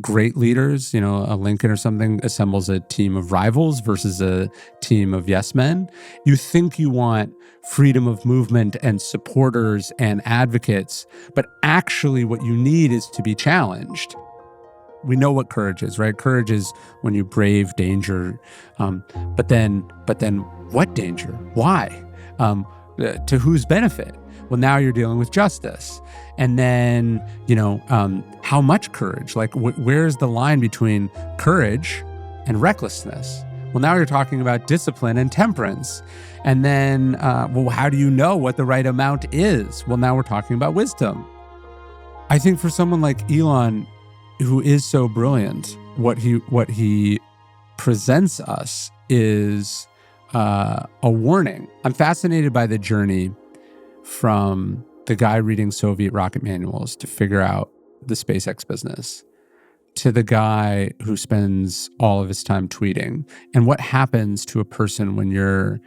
great leaders, a Lincoln or something assembles a team of rivals versus a team of yes men. You think you want freedom of movement and supporters and advocates, but actually what you need is to be challenged. We know what courage is, right? Courage is when you brave danger, but then what danger? Why? To whose benefit? Well, now you're dealing with justice. And then, how much courage? Like, where's the line between courage and recklessness? Well, now you're talking about discipline and temperance. And then, how do you know what the right amount is? Well, now we're talking about wisdom. I think for someone like Elon, who is so brilliant, what he presents us is a warning. I'm fascinated by the journey from the guy reading Soviet rocket manuals to figure out the SpaceX business to the guy who spends all of his time tweeting, and what happens to a person when your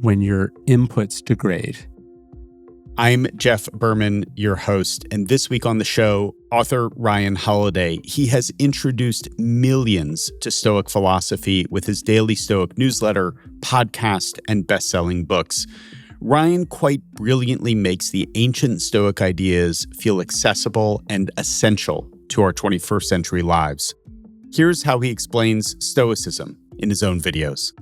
inputs degrade. I'm Jeff Berman, your host, and this week on the show, author Ryan Holiday. He has introduced millions to Stoic philosophy with his daily Stoic newsletter, podcast, and best-selling books. Ryan quite brilliantly makes the ancient Stoic ideas feel accessible and essential to our 21st century lives. Here's how he explains Stoicism in his own videos.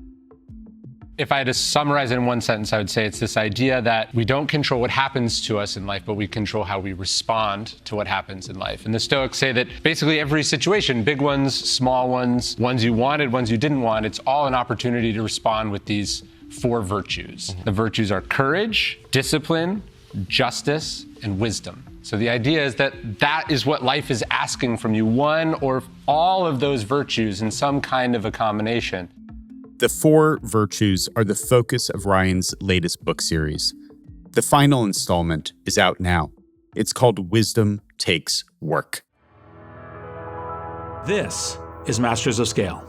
If I had to summarize it in one sentence, I would say it's this idea that we don't control what happens to us in life, but we control how we respond to what happens in life. And the Stoics say that basically every situation, big ones, small ones, ones you wanted, ones you didn't want, it's all an opportunity to respond with these 4 virtues. The virtues are courage, discipline, justice, and wisdom. So the idea is that is what life is asking from you, one or all of those virtues in some kind of a combination. The 4 virtues are the focus of Ryan's latest book series. The final installment is out now. It's called Wisdom Takes Work. This is Masters of Scale.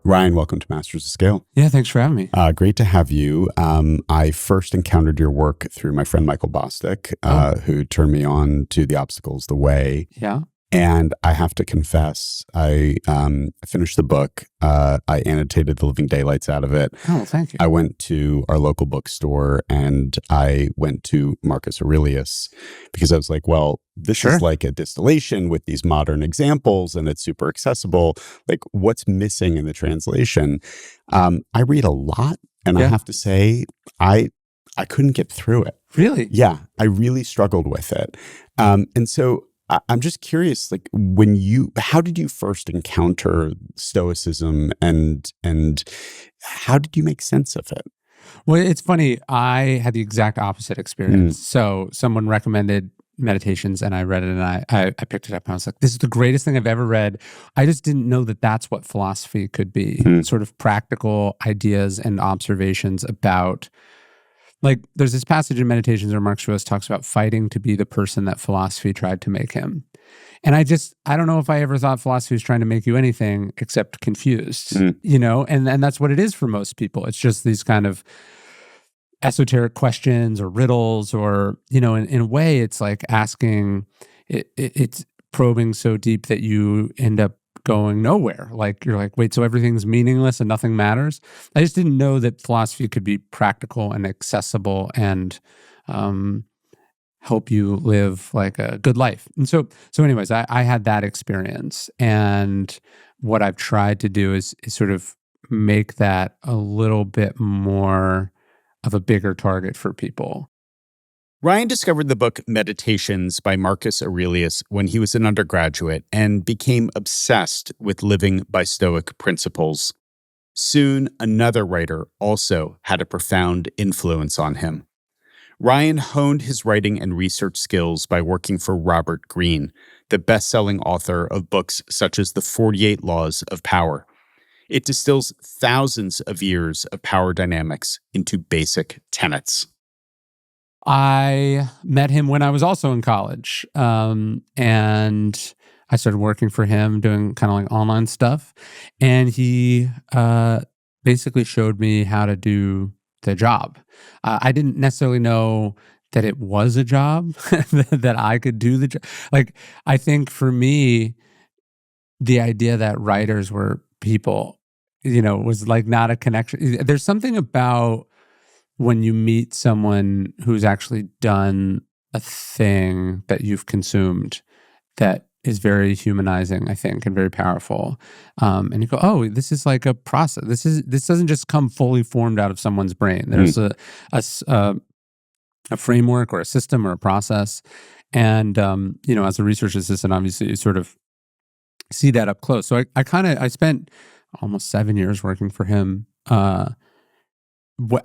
Ryan, welcome to Masters of Scale. Yeah, thanks for having me. Great to have you. I first encountered your work through my friend Michael Bostic, who turned me on to The Obstacle's the Way. Yeah. And I have to confess, I finished the book. I annotated the living daylights out of it. Oh, thank you. I went to our local bookstore and I went to Marcus Aurelius because I was like, well, this is like a distillation with these modern examples and it's super accessible. Like, what's missing in the translation? I read a lot and I have to say, I couldn't get through it. Really? Yeah, I really struggled with it. And so I'm just curious, like, how did you first encounter Stoicism and how did you make sense of it? Well, it's funny. I had the exact opposite experience. So someone recommended Meditations and I read it and I picked it up and I was like, this is the greatest thing I've ever read. I just didn't know that that's what philosophy could be. Sort of practical ideas and observations about, like, there's this passage in Meditations where Marcus Aurelius talks about fighting to be the person that philosophy tried to make him. And I don't know if I ever thought philosophy was trying to make you anything except confused, and that's what it is for most people. It's just these kind of esoteric questions or riddles or, in a way it's like asking, it's probing so deep that you end up going nowhere. Like, you're like, wait, so everything's meaningless and nothing matters? I just didn't know that philosophy could be practical and accessible and help you live like a good life. And so anyways, I had that experience. And what I've tried to do is sort of make that a little bit more of a bigger target for people. Ryan discovered the book Meditations by Marcus Aurelius when he was an undergraduate and became obsessed with living by Stoic principles. Soon, another writer also had a profound influence on him. Ryan honed his writing and research skills by working for Robert Greene, the best-selling author of books such as The 48 Laws of Power. It distills thousands of years of power dynamics into basic tenets. I met him when I was also in college, and I started working for him doing kind of like online stuff, and he basically showed me how to do the job. I didn't necessarily know that it was a job, that I could do the job. Like, I think for me, the idea that writers were people, was like not a connection. There's something about when you meet someone who's actually done a thing that you've consumed that is very humanizing, I think, and very powerful. And you go, oh, this is like a process. This doesn't just come fully formed out of someone's brain. There's a framework or a system or a process. And as a research assistant, obviously, you sort of see that up close. So I spent almost 7 years working for him.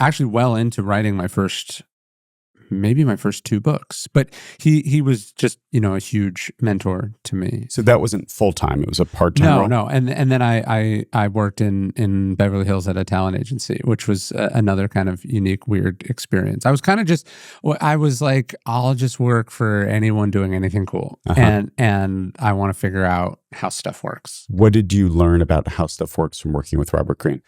Actually, well into writing maybe my first 2 books. But he was just, a huge mentor to me. So that wasn't full-time. It was a part-time role? No. And then I worked in Beverly Hills at a talent agency, which was another kind of unique, weird experience. I was kind of I was like, I'll just work for anyone doing anything cool. And I want to figure out how stuff works. What did you learn about how stuff works from working with Robert Greene?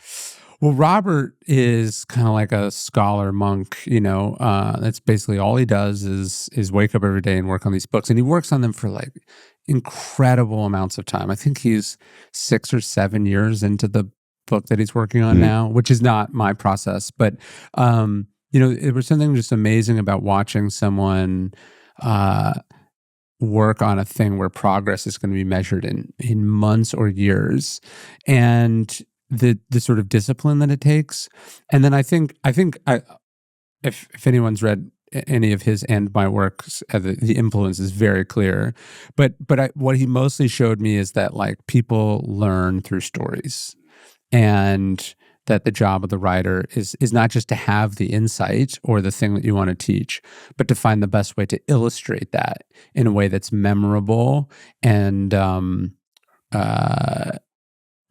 Well, Robert is kind of like a scholar monk, that's basically all he does is wake up every day and work on these books. And he works on them for like incredible amounts of time. I think he's 6 or 7 years into the book that he's working on now, which is not my process. But, it was something just amazing about watching someone work on a thing where progress is going to be measured in months or years. And the sort of discipline that it takes. And then I think if anyone's read any of his and my works, the influence is very clear. But what he mostly showed me is that like people learn through stories, and that the job of the writer is not just to have the insight or the thing that you want to teach, but to find the best way to illustrate that in a way that's memorable and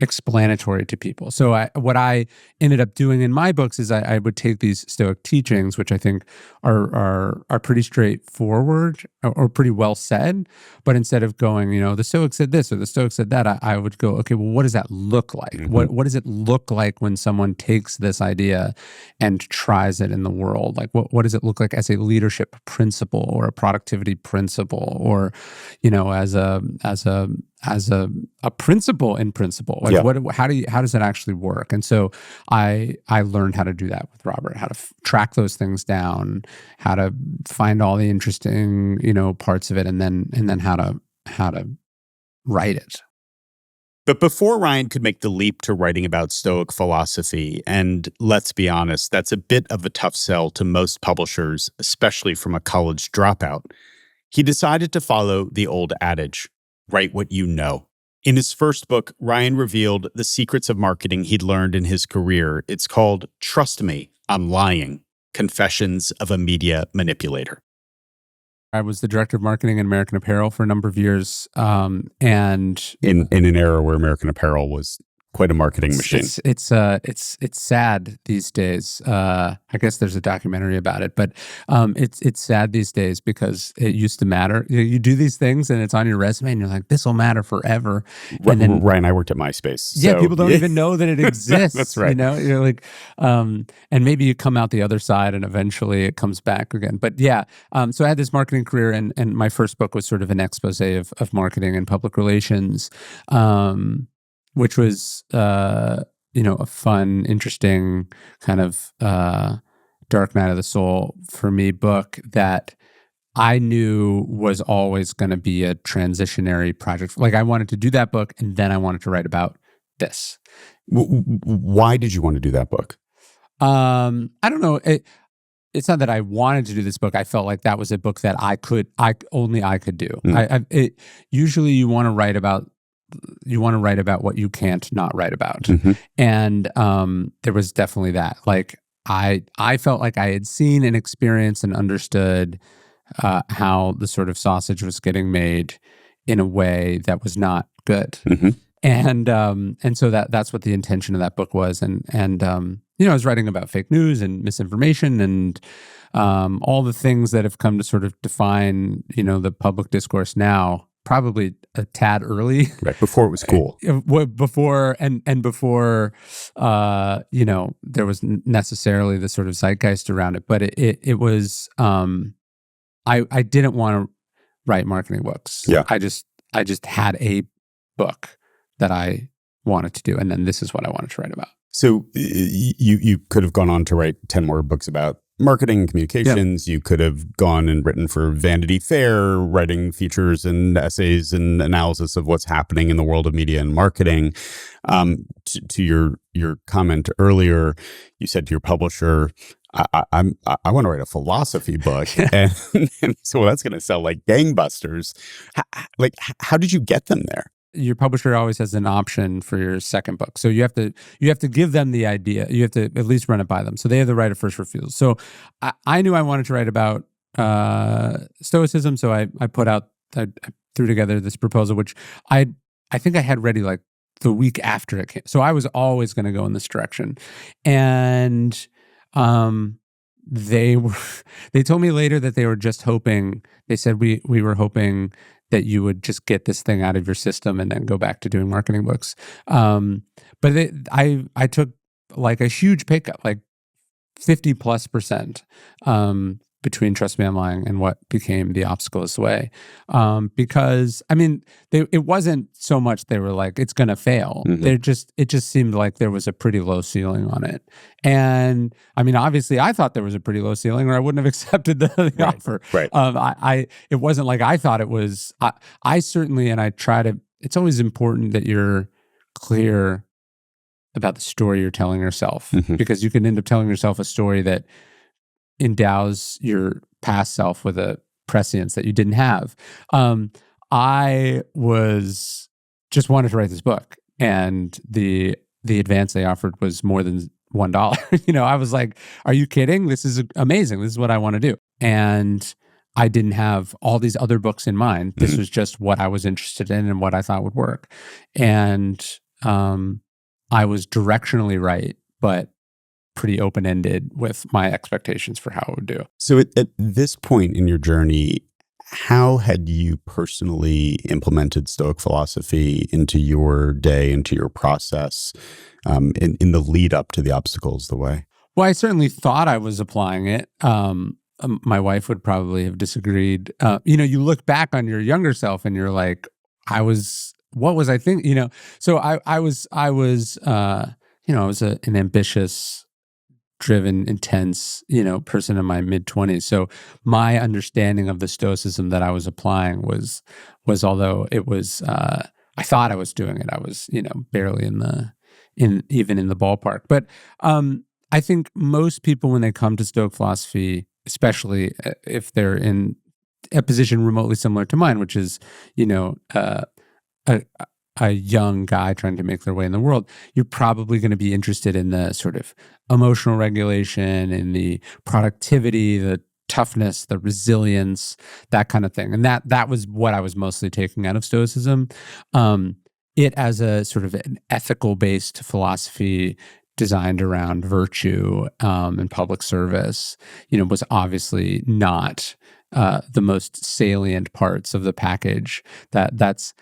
explanatory to people. So what I ended up doing in my books is I would take these Stoic teachings, which I think are pretty straightforward or pretty well said, but instead of going, the Stoic said this or the Stoic said that, I would go, okay, well, what does that look like? What does it look like when someone takes this idea and tries it in the world? Like, what does it look like as a leadership principle or a productivity principle, or as a principle in principle? Like, how does that actually work? And so I learned how to do that with Robert, how to track those things down, how to find all the interesting, parts of it, and then how to write it. But before Ryan could make the leap to writing about Stoic philosophy, and let's be honest, that's a bit of a tough sell to most publishers, especially from a college dropout, he decided to follow the old adage, write what you know. In his first book, Ryan revealed the secrets of marketing he'd learned in his career. It's called Trust Me, I'm Lying: Confessions of a Media Manipulator. I was the director of marketing in American Apparel for a number of years, and in an era where American Apparel was quite a marketing machine. It's sad these days. I guess there's a documentary about it, but it's sad these days because it used to matter. You do these things and it's on your resume, and you're like, this will matter forever. And then, Ryan, I worked at MySpace. Yeah, people don't even know that it exists. That's right. You're like, and maybe you come out the other side, and eventually it comes back again. But yeah, so I had this marketing career, and my first book was sort of an expose of marketing and public relations. Which was, a fun, interesting kind of dark night of the soul for me book that I knew was always going to be a transitionary project. Like, I wanted to do that book, and then I wanted to write about this. Why did you want to do that book? I don't know. It's not that I wanted to do this book. I felt like that was a book that I could do. Usually you want to write about what you can't not write about. And there was definitely that. Like, I felt like I had seen and experienced and understood how the sort of sausage was getting made in a way that was not good. And so that's what the intention of that book was. And I was writing about fake news and misinformation and all the things that have come to sort of define, the public discourse now. Probably a tad early, right before it was cool. Before there was necessarily the sort of zeitgeist around it, but it was I didn't want to write marketing books. Yeah. I just had a book that I wanted to do, and then this is what I wanted to write about. So you could have gone on to write 10 more books about marketing and communications. You could have gone and written for Vanity Fair, writing features and essays and analysis of what's happening in the world of media and marketing. To your comment earlier, you said to your publisher, I want to write a philosophy book, and so that's going to sell like gangbusters. How did you get them there? Your publisher always has an option for your second book. So you have to give them the idea. You have to at least run it by them. So they have the right of first refusal. So I knew I wanted to write about Stoicism. So I threw together this proposal, which I think I had ready like the week after it came. So I was always going to go in this direction. And they told me later that they were just hoping, they said we were hoping that you would just get this thing out of your system and then go back to doing marketing books. But I took like a huge pay cut, like 50+%, between Trust Me I'm Lying and what became The Obstacle Is the Way. Because I mean, it wasn't so much they were like, it's gonna fail. Mm-hmm. It just seemed like there was a pretty low ceiling on it. And I mean, obviously I thought there was a pretty low ceiling or I wouldn't have accepted the offer. Right. It wasn't like I thought it was. I certainly, and I try to, it's always important that you're clear about the story you're telling yourself, because you can end up telling yourself a story that endows your past self with a prescience that you didn't have. I was just wanted to write this book, and the advance they offered was more than $1. I was like, "Are you kidding? This is amazing. This is what I want to do." And I didn't have all these other books in mind. This was just what I was interested in and what I thought would work. And I was directionally right, but pretty open-ended with my expectations for how it would do. So at this point in your journey, how had you personally implemented Stoic philosophy into your day, into your process, in the lead up to The Obstacle Is the Way? Well, I certainly thought I was applying it. My wife would probably have disagreed. You look back on your younger self and you're like, what was I thinking? So I was an ambitious, driven, intense, person in my mid-20s. So my understanding of the Stoicism that I was applying was although it was, I thought I was doing it, I was, barely even in the ballpark. But I think most people, when they come to Stoic philosophy, especially if they're in a position remotely similar to mine, which is, a young guy trying to make their way in the world, you're probably going to be interested in the sort of emotional regulation, in the productivity, the toughness, the resilience, that kind of thing. And that was what I was mostly taking out of Stoicism. It as a sort of an ethical-based philosophy designed around virtue and public service, was obviously not the most salient parts of the package. That's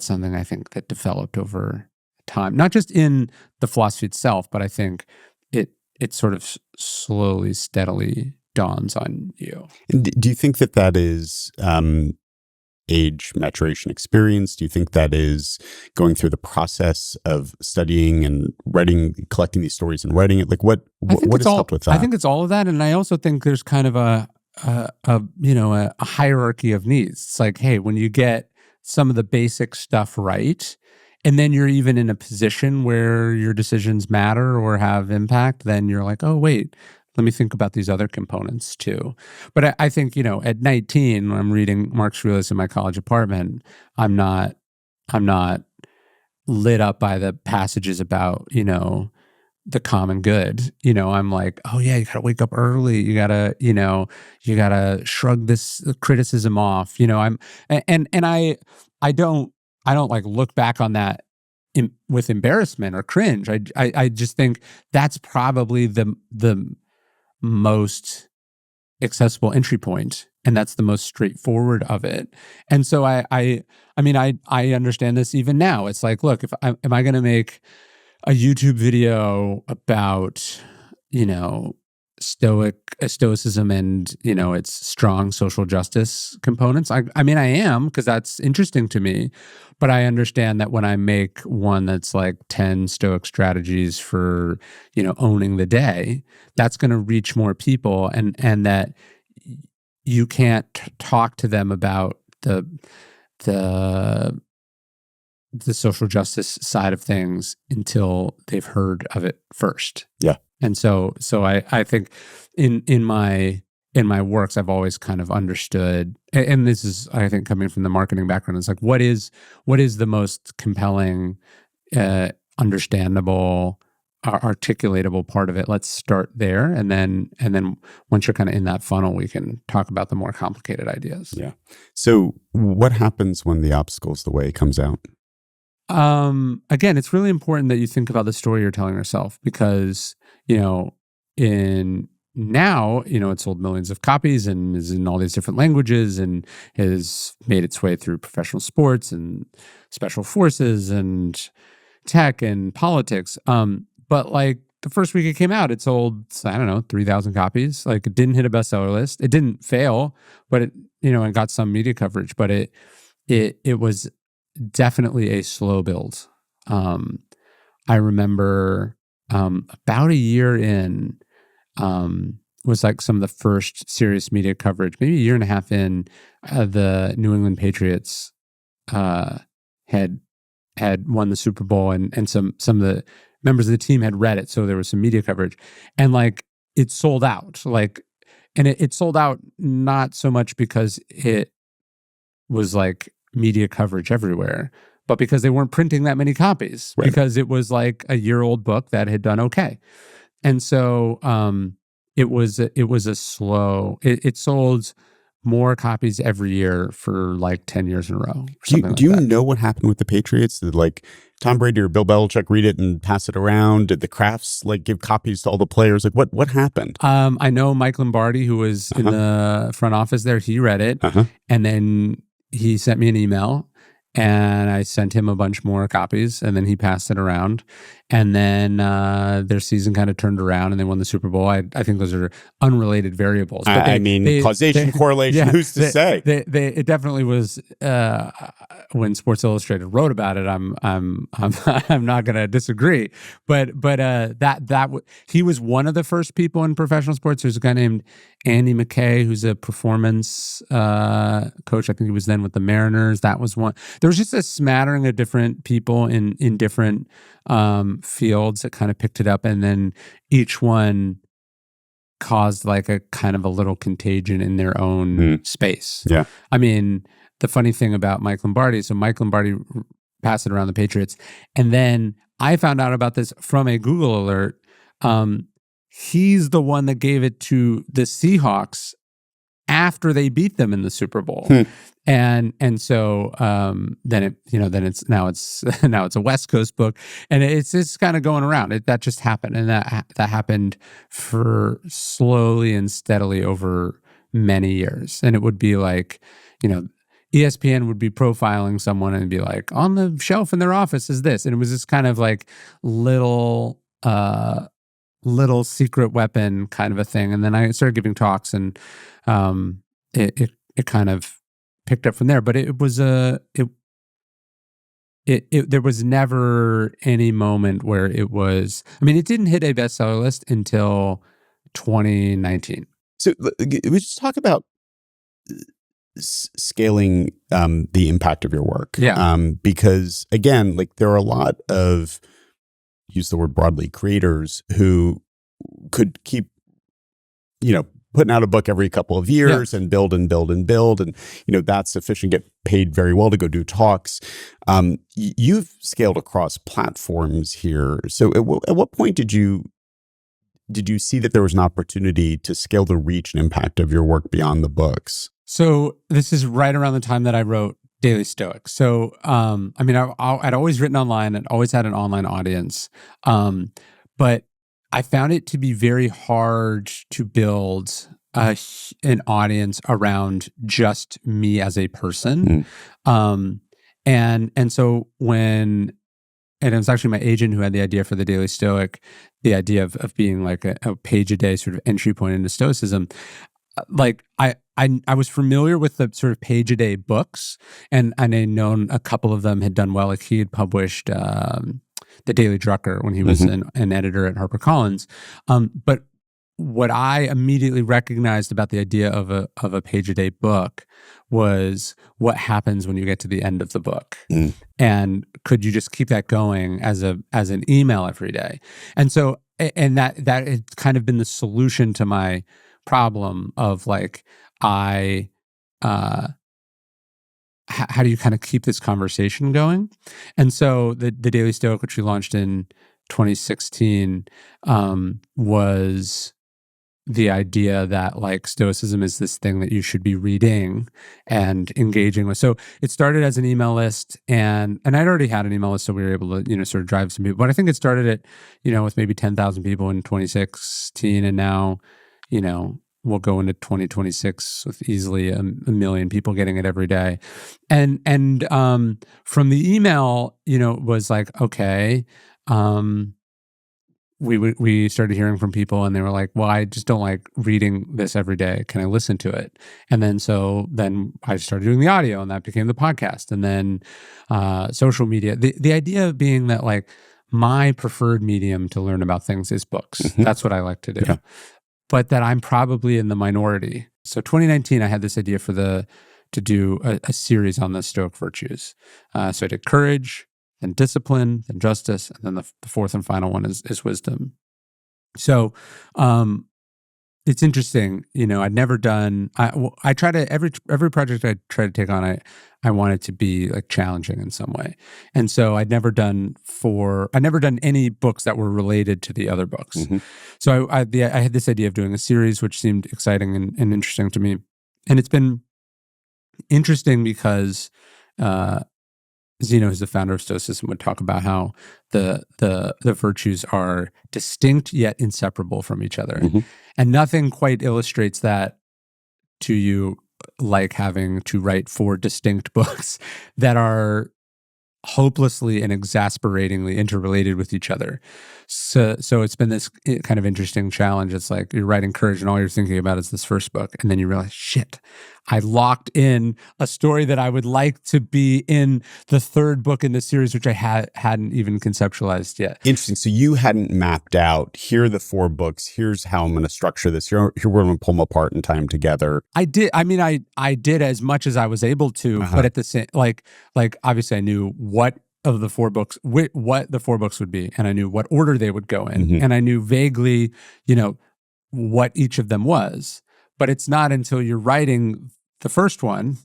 something I think that developed over time, not just in the philosophy itself, but I think it sort of slowly, steadily dawns on you. And do you think that is age maturation experience? Do you think that is going through the process of studying and writing, collecting these stories and writing it? Like what has helped with that? I think it's all of that, and I also think there's kind of a hierarchy of needs. It's like, hey, when you get some of the basic stuff right, and then you're even in a position where your decisions matter or have impact, then you're like, oh, wait, let me think about these other components too. But I think, at 19, when I'm reading Marcus Aurelius in my college apartment, I'm not lit up by the passages about, the common good. I'm like, oh yeah, you gotta wake up early. You gotta shrug this criticism off. I don't like look back on that with embarrassment or cringe. I just think that's probably the most accessible entry point, and that's the most straightforward of it. And so I understand this even now. It's like, look, am I going to make a YouTube video about, Stoicism and, its strong social justice components. I mean, I am, because that's interesting to me, but I understand that when I make one that's like 10 Stoic strategies for, owning the day, that's going to reach more people, and that you can't talk to them about the social justice side of things until they've heard of it first. Yeah. And so I think in my works, I've always kind of understood, and this is, I think, coming from the marketing background, it's like, what is the most compelling, understandable, articulatable part of it? Let's start there, and then once you're kind of in that funnel, we can talk about the more complicated ideas. Yeah. So what happens when the obstacle's the way it comes out? Again, it's really important that you think about the story you're telling yourself, because, it's sold millions of copies and is in all these different languages and has made its way through professional sports and special forces and tech and politics. But like the first week it came out, it sold, I don't know, 3,000 copies. Like, it didn't hit a bestseller list. It didn't fail, but it, and got some media coverage, but it was definitely a slow build. I remember about a year in, was like some of the first serious media coverage. Maybe a year and a half in, the New England Patriots had won the Super Bowl, and some of the members of the team had read it, so there was some media coverage, and like it sold out. And it sold out not so much because it was like media coverage everywhere, but because they weren't printing that many copies, right, because it was like a year-old book that had done okay. And so it was a slow, it sold more copies every year for like 10 years in a row. Do you know what happened with the Patriots? Did like Tom Brady or Bill Belichick read it and pass it around? Did the Crafts like give copies to all the players? Like what happened? I know Mike Lombardi, who was in the front office there, he read it, and then he sent me an email, and I sent him a bunch more copies, and then he passed it around, and then their season kind of turned around, and they won the Super Bowl. I think those are unrelated variables. But causation, correlation. Yeah, who's to say? It definitely was. When Sports Illustrated wrote about it, I'm not going to disagree. But he was one of the first people in professional sports. There's a guy named Andy McKay, who's a performance coach. I think he was then with the Mariners. That was one. There was just a smattering of different people in different fields that kind of picked it up, and then each one caused like a kind of a little contagion in their own space. Yeah. I mean, the funny thing about Mike Lombardi, so Mike Lombardi passed it around the Patriots, and then I found out about this from a Google alert. He's the one that gave it to the Seahawks after they beat them in the Super Bowl. And so then it's a West Coast book, and it's just kind of going around. That just happened, and that happened for slowly and steadily over many years. And it would be like, ESPN would be profiling someone and be like, on the shelf in their office is this, and it was this kind of like little secret weapon kind of a thing. And then I started giving talks, and it kind of picked up from there. But it was there was never any moment where it was. I mean, it didn't hit a bestseller list until 2019. So we just talk about scaling the impact of your work. Yeah. Because again, like there are a lot of, use the word broadly, creators who could keep, putting out a book every couple of years and build and build and build. And, that's sufficient, get paid very well to go do talks. You've scaled across platforms here. So at what point did you see that there was an opportunity to scale the reach and impact of your work beyond the books? So this is right around the time that I wrote Daily Stoic. So, I'd always written online and always had an online audience. But I found it to be very hard to build an audience around just me as a person. And so when and it was actually my agent who had the idea for the Daily Stoic, the idea of being like a page a day sort of entry point into Stoicism. Like I was familiar with the sort of page a day books, and I known a couple of them had done well. Like he had published the Daily Drucker when he was an editor at HarperCollins. But what I immediately recognized about the idea of a page a day book was what happens when you get to the end of the book, and could you just keep that going as an email every day? And so, and that had kind of been the solution to my problem of like, how do you kind of keep this conversation going? And so the Daily Stoic, which we launched in 2016, was the idea that like Stoicism is this thing that you should be reading and engaging with. So it started as an email list, and I'd already had an email list, so we were able to, sort of drive some people. But I think it started at, with maybe 10,000 people in 2016, and now, we'll go into 2026 with easily a million people getting it every day. And from the email, was like, okay, we started hearing from people, and they were like, well, I just don't like reading this every day. Can I listen to it? And then I started doing the audio, and that became the podcast. And then social media. The idea being that like my preferred medium to learn about things is books. That's what I like to do. Yeah. But that I'm probably in the minority. So 2019, I had this idea to do a series on the Stoic virtues. So I did courage, then discipline, then justice, and then the fourth and final one is wisdom. So it's interesting. I'd never done. I try to every project I try to take on. I want it to be like challenging in some way, and so I'd never done any books that were related to the other books. So I had this idea of doing a series, which seemed exciting and interesting to me, and it's been interesting because Zeno, who's the founder of Stoicism, would talk about how the virtues are distinct yet inseparable from each other. And nothing quite illustrates that to you like having to write 4 distinct books that are hopelessly and exasperatingly interrelated with each other. So it's been this kind of interesting challenge. It's like you're writing courage and all you're thinking about is this first book. And then you realize, shit, I locked in a story that I would like to be in the third book in the series, which I hadn't even conceptualized yet. Interesting. So you hadn't mapped out, here are the 4 books, here's how I'm going to structure this, here we're going to pull them apart and tie them together. I did. I mean, I did as much as I was able to, but at the same, like obviously I knew what the 4 books would be, and I knew what order they would go in, and I knew vaguely, what each of them was. But it's not until you're writing the first one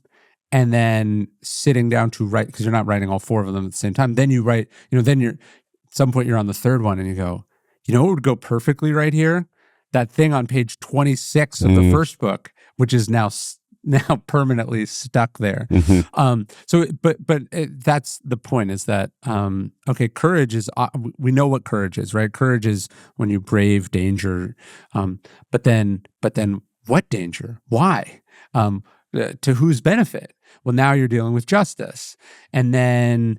and then sitting down to write, because you're not writing all 4 of them at the same time. Then you write, then at some point you're on the third one and you go, what would go perfectly right here? That thing on page 26 of the first book, which is now permanently stuck there. That's the point, is that, okay, courage is, we know what courage is, right? Courage is when you brave danger. But then what danger? Why? To whose benefit? Well, now you're dealing with justice. And then,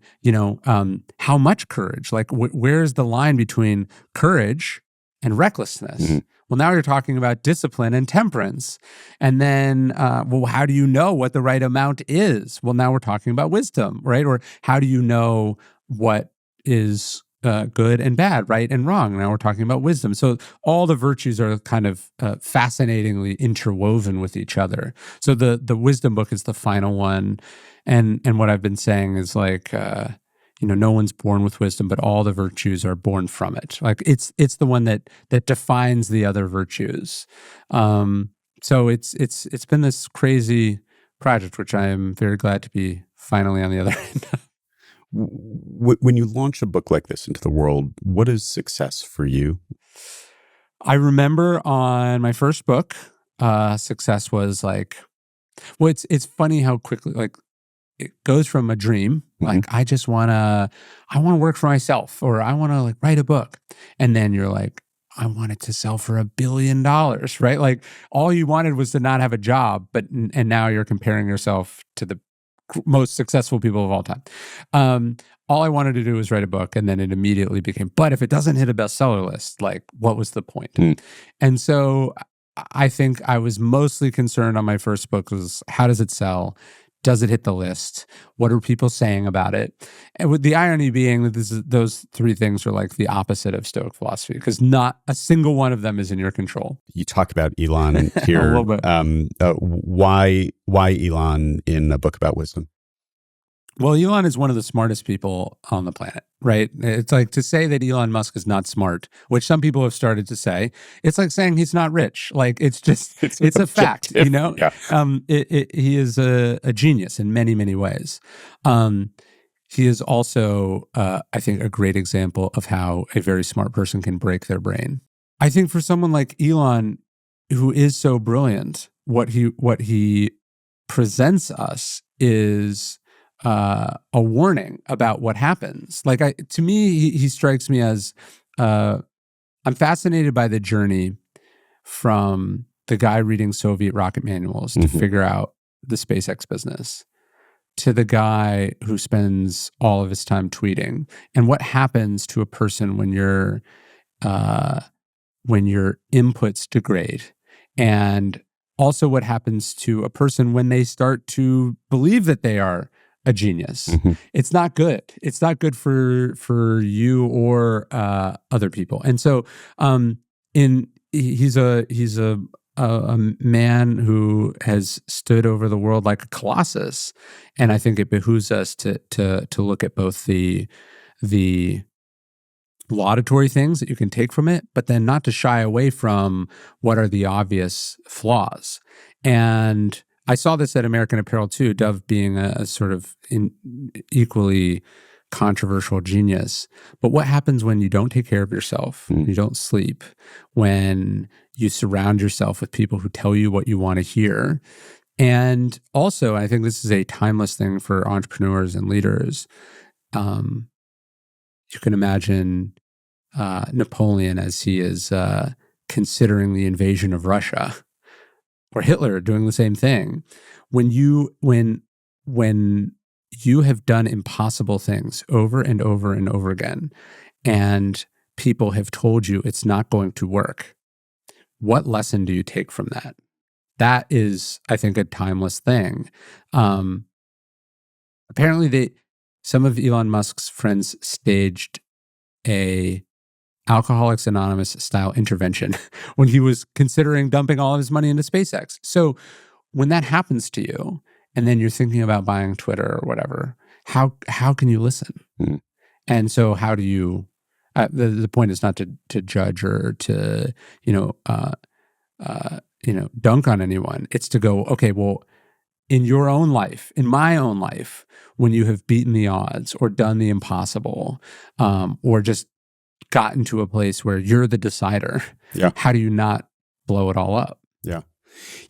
how much courage? Like, where's the line between courage and recklessness? Well, now you're talking about discipline and temperance. And then, how do you know what the right amount is? Well, now we're talking about wisdom, right? Or how do you know what is good and bad, right and wrong? Now we're talking about wisdom. So all the virtues are kind of fascinatingly interwoven with each other. So the wisdom book is the final one. And what I've been saying is like, no one's born with wisdom, but all the virtues are born from it. Like it's the one that defines the other virtues. So it's been this crazy project, which I am very glad to be finally on the other end of. When you launch a book like this into the world, what is success for you? I remember on my first book, success was like, well, it's funny how quickly, like, it goes from a dream, like I want to work for myself, or I want to like write a book, and then you're like, I want it to sell for $1 billion, right? Like all you wanted was to not have a job, and now you're comparing yourself to the most successful people of all time. All I wanted to do was write a book, and then it immediately became, but if it doesn't hit a bestseller list, like, what was the point? And so I think I was mostly concerned on my first book was, how does it sell? Does it hit the list? What are people saying about it? And with the irony being that those three things are like the opposite of Stoic philosophy, because not a single one of them is in your control. You talk about Elon here. A little bit. Why Elon in a book about wisdom? Well, Elon is one of the smartest people on the planet, right? It's like to say that Elon Musk is not smart, which some people have started to say. It's like saying he's not rich. Like, it's just, it's a fact, you know? Yeah. He is a genius in many, many ways. He is also, I think, a great example of how a very smart person can break their brain. I think for someone like Elon, who is so brilliant, what he presents us is a warning about what happens. Like, to me, he strikes me as I'm fascinated by the journey from the guy reading Soviet rocket manuals to figure out the SpaceX business to the guy who spends all of his time tweeting, and what happens to a person when your inputs degrade, and also what happens to a person when they start to believe that they are a genius. It's not good. It's not good for you or other people. And so, he's a man who has stood over the world like a colossus, and I think it behooves us to look at both the laudatory things that you can take from it, but then not to shy away from what are the obvious flaws. And I saw this at American Apparel too, Dove being a sort of equally controversial genius. But what happens when you don't take care of yourself, you don't sleep, when you surround yourself with people who tell you what you want to hear? And also, I think this is a timeless thing for entrepreneurs and leaders. You can imagine Napoleon as he is considering the invasion of Russia, or Hitler doing the same thing. When you have done impossible things over and over and over again, and people have told you it's not going to work, what lesson do you take from that? That is, I think, a timeless thing. Apparently, some of Elon Musk's friends staged a Alcoholics Anonymous style intervention when he was considering dumping all of his money into SpaceX. So when that happens to you, and then you're thinking about buying Twitter or whatever, how can you listen? And so how do you? The point is not to judge or to dunk on anyone. It's to go, okay, well, in your own life, in my own life, when you have beaten the odds or done the impossible, or just gotten to a place where you're the decider, how do you not blow it all up?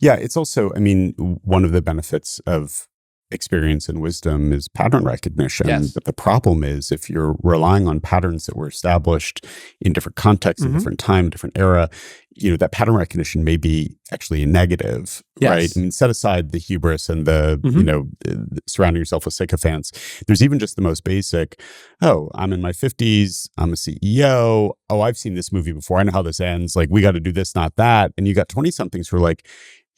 Yeah, it's also, I mean, one of the benefits of experience and wisdom is pattern recognition. Yes. But the problem is, if you're relying on patterns that were established in different contexts, in different time, different era, that pattern recognition may be actually a negative, right? I mean, set aside the hubris and the, surrounding yourself with sycophants. There's even just the most basic, I'm in my 50s, I'm a CEO, I've seen this movie before, I know how this ends, like, we got to do this, not that. And you got 20-somethings who are like,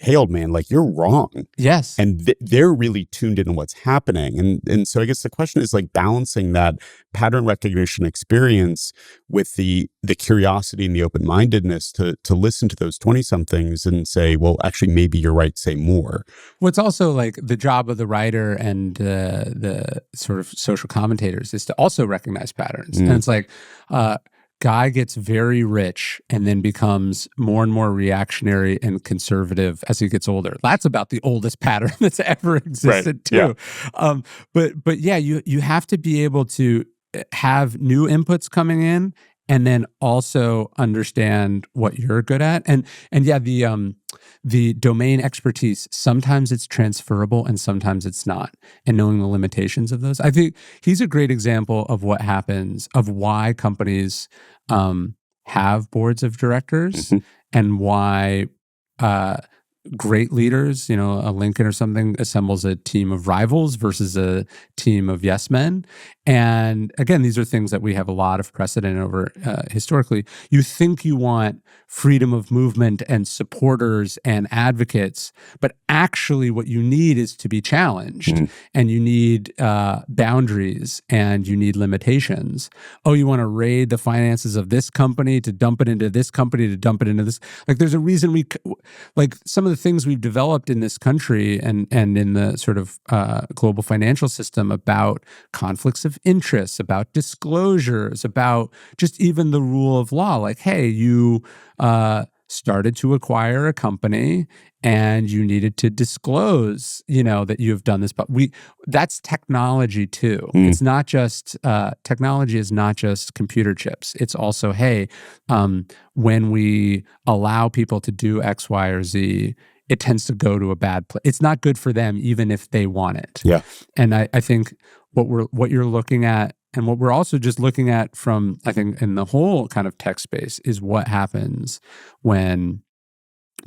hey, old man, like, you're wrong. Yes. And they're really tuned in on what's happening. And so I guess the question is, like, balancing that pattern recognition experience with the curiosity and the open-mindedness to listen to those 20-somethings and say, well, actually, maybe you're right, say more. Well, it's also like the job of the writer and the sort of social commentators is to also recognize patterns. And it's like, guy gets very rich and then becomes more and more reactionary and conservative as he gets older. That's about the oldest pattern that's ever existed, too. Yeah. But yeah, you have to be able to have new inputs coming in, and then also understand what you're good at. And yeah, the domain expertise, sometimes it's transferable and sometimes it's not. And knowing the limitations of those. I think he's a great example of what happens, of why companies have boards of directors and why great leaders, a Lincoln or something assembles a team of rivals versus a team of yes men. And again, these are things that we have a lot of precedent over historically. You think you want freedom of movement and supporters and advocates, but actually what you need is to be challenged, and you need boundaries, and you need limitations. Oh, you want to raid the finances of this company to dump it into this company to dump it into this. Like, there's a reason like some of the things we've developed in this country and in the sort of global financial system about conflicts of interests, about disclosures, about just even the rule of law. Like, hey, you started to acquire a company and you needed to disclose, that you have done this. But that's technology too. It's not just, technology is not just computer chips. It's also, hey, when we allow people to do X, Y, or Z, it tends to go to a bad place. It's not good for them, even if they want it. Yeah. And I think what you're looking at, and what we're also just looking at from, I think, in the whole kind of tech space, is what happens when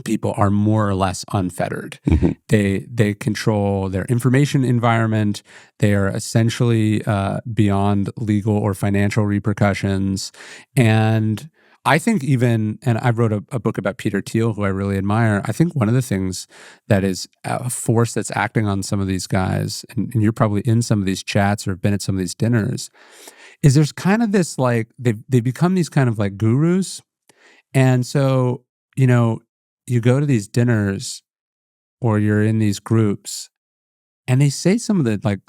people are more or less unfettered. They control their information environment. They are essentially beyond legal or financial repercussions. And I think and I wrote a book about Peter Thiel, who I really admire. I think one of the things that is a force that's acting on some of these guys, and you're probably in some of these chats or have been at some of these dinners, is there's kind of this, like, they've become these kind of like gurus. And so, you go to these dinners or you're in these groups, and they say some of the, like,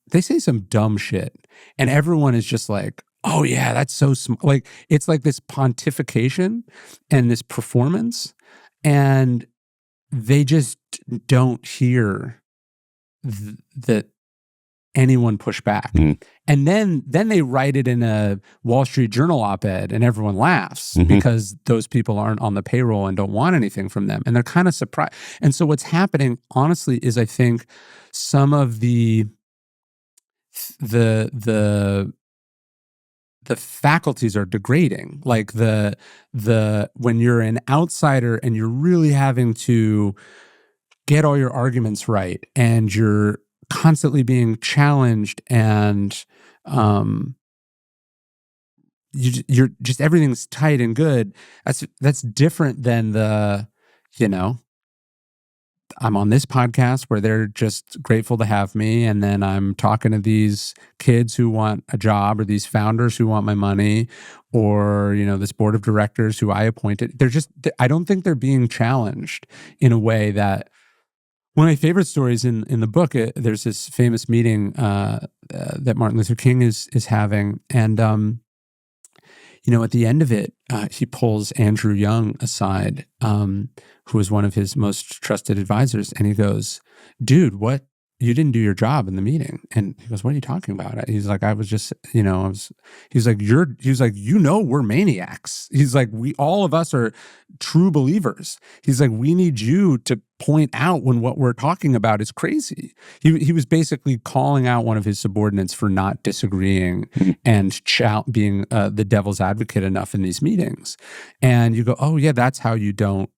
they say some dumb shit, and everyone is just like, oh yeah, that's so smart. Like, it's like this pontification and this performance, and they just don't hear that anyone push back. And then they write it in a Wall Street Journal op-ed, and everyone laughs because those people aren't on the payroll and don't want anything from them. And they're kind of surprised. And so what's happening, honestly, is I think some of the faculties are degrading. Like when you're an outsider and you're really having to get all your arguments right, and you're constantly being challenged, and you're just, everything's tight and good. That's different than I'm on this podcast where they're just grateful to have me, and then I'm talking to these kids who want a job, or these founders who want my money, or this board of directors who I appointed. I don't think they're being challenged in a way that. One of my favorite stories in the book, there's this famous meeting that Martin Luther King is having, and at the end of it, he pulls Andrew Young aside, who was one of his most trusted advisors, and he goes, "Dude, what? You didn't do your job in the meeting." And he goes, "What are you talking about?" He's like, "I was just, he's like, we're maniacs." He's like, all of us are true believers. He's like, "We need you to point out when what we're talking about is crazy." He was basically calling out one of his subordinates for not disagreeing and being the devil's advocate enough in these meetings. And you go, "Oh yeah, that's how you don't,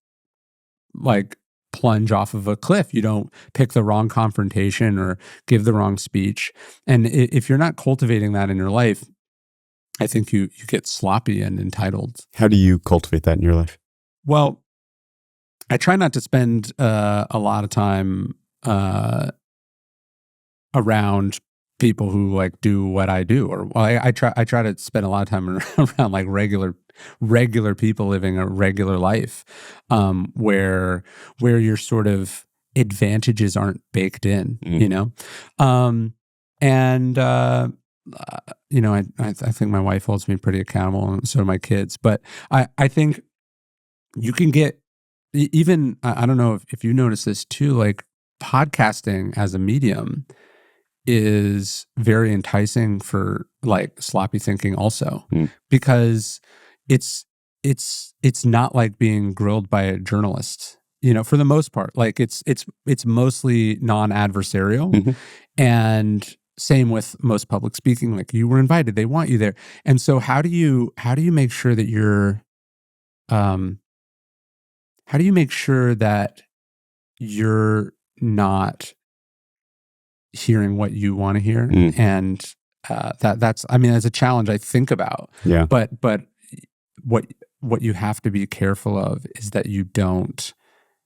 like, plunge off of a cliff. You don't pick the wrong confrontation or give the wrong speech." And if you're not cultivating that in your life, I think you get sloppy and entitled. How do you cultivate that in your life? Well, I try not to spend a lot of time around people who, like, do what I do, or I try to spend a lot of time around like regular people living a regular life, where your sort of advantages aren't baked in, and I think my wife holds me pretty accountable, and so do my kids. But I think you can get, even, I don't know if you notice this too, like, podcasting as a medium is very enticing for, like, sloppy thinking also, because it's not like being grilled by a journalist, for the most part. Like, it's mostly non-adversarial, and same with most public speaking. Like, you were invited, they want you there. And so how do you make sure that you're how do you make sure that you're not hearing what you want to hear? And that's, I mean, as a challenge I think about. Yeah. But what you have to be careful of is that you don't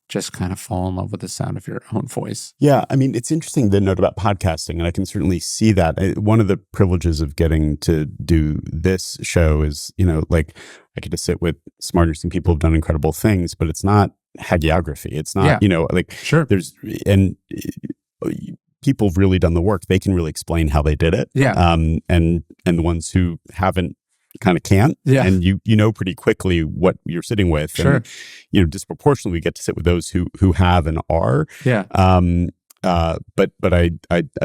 just kind of fall in love with the sound of your own voice. Yeah. I mean, it's interesting, the note about podcasting, and I can certainly see that. One of the privileges of getting to do this show is, like, I get to sit with smart, interesting people who've done incredible things, but it's not hagiography. It's not, like, Sure. And people have really done the work. They can really explain how they did it. Yeah. And the ones who haven't kind of can't. Yeah. And you know pretty quickly what you're sitting with. Sure. And, disproportionately we get to sit with those who have and are. Yeah. But I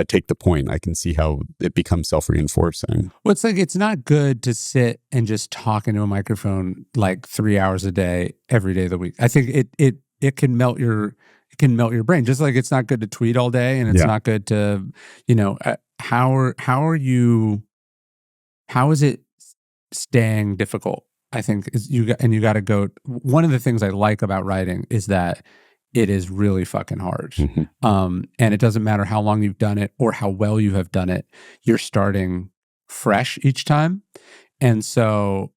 take the point. I can see how it becomes self-reinforcing. Well, it's like, it's not good to sit and just talk into a microphone like 3 hours a day, every day of the week. I think it can melt your brain. Just like it's not good to tweet all day, and it's not good to, how is it staying difficult? I think you got to go. One of the things I like about writing is that it is really fucking hard. And it doesn't matter how long you've done it or how well you have done it. You're starting fresh each time. And so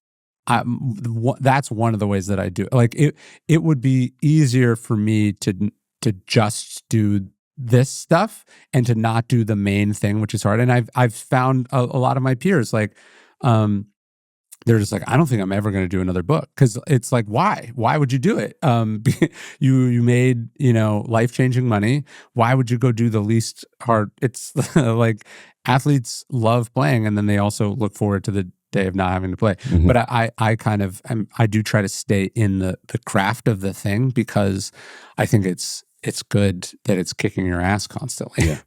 that's one of the ways that I do it. Like it would be easier for me to just do this stuff and to not do the main thing, which is hard. And I've found a lot of my peers, like, they're just like, I don't think I'm ever going to do another book. Because it's like, why would you do it? You made, life-changing money. Why would you go do the least hard? It's like, athletes love playing, and then they also look forward to the day of not having to play. But I do try to stay in the craft of the thing, because I think it's good that it's kicking your ass constantly. Yeah.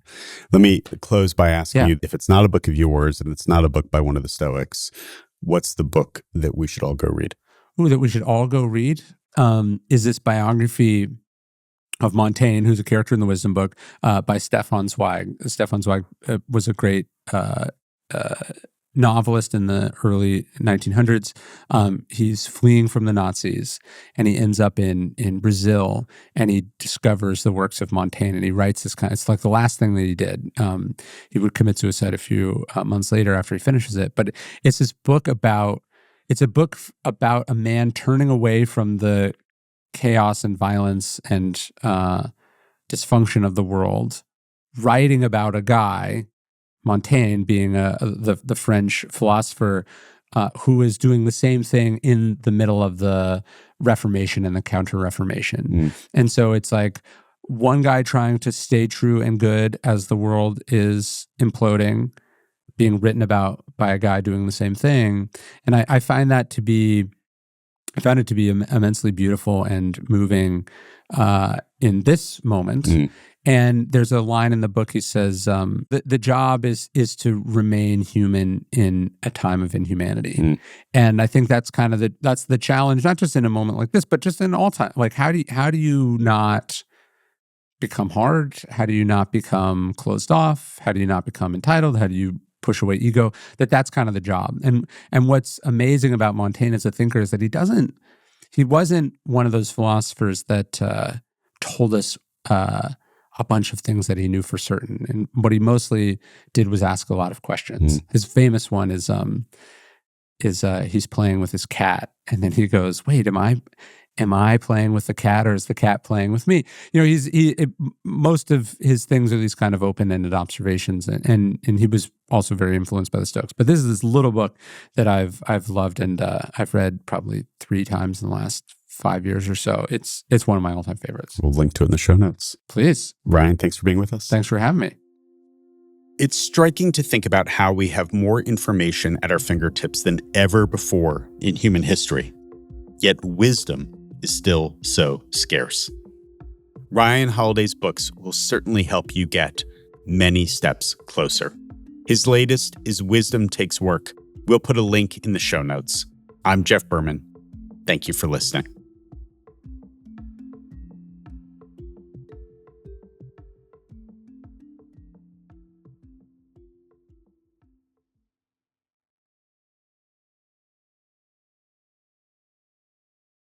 Let me close by asking you, if it's not a book of yours and it's not a book by one of the Stoics, what's the book that we should all go read? Ooh, that we should all go read? Is this biography of Montaigne, who's a character in the Wisdom book, by Stefan Zweig. Stefan Zweig was a great novelist in the early 1900s. He's fleeing from the Nazis, and he ends up in Brazil, and he discovers the works of Montaigne, and he writes this it's like the last thing that he did. He would commit suicide a few months later after he finishes it. But it's this book about a man turning away from the chaos and violence and dysfunction of the world, writing about a guy, Montaigne being the French philosopher, who is doing the same thing in the middle of the Reformation and the Counter-Reformation. And so it's like one guy trying to stay true and good as the world is imploding, being written about by a guy doing the same thing. And I found it to be immensely beautiful and moving in this moment. And there's a line in the book, he says, the job is to remain human in a time of inhumanity. And I think that's kind of that's the challenge, not just in a moment like this, but just in all time. Like, how do you not become hard? How do you not become closed off? How do you not become entitled? How do you push away ego? That's kind of the job. And what's amazing about Montaigne as a thinker is that he wasn't one of those philosophers that told us a bunch of things that he knew for certain. And what he mostly did was ask a lot of questions. His famous one is he's playing with his cat, and then he goes, "Wait, am I playing with the cat, or is the cat playing with me?" Most of his things are these kind of open-ended observations, and he was also very influenced by the Stoics. But this is this little book that I've loved, and I've read probably 3 times in the last 5 years or so. It's one of my all-time favorites. We'll link to it in the show notes. Please. Ryan, thanks for being with us. Thanks for having me. It's striking to think about how we have more information at our fingertips than ever before in human history. Yet wisdom is still so scarce. Ryan Holiday's books will certainly help you get many steps closer. His latest is Wisdom Takes Work. We'll put a link in the show notes. I'm Jeff Berman. Thank you for listening.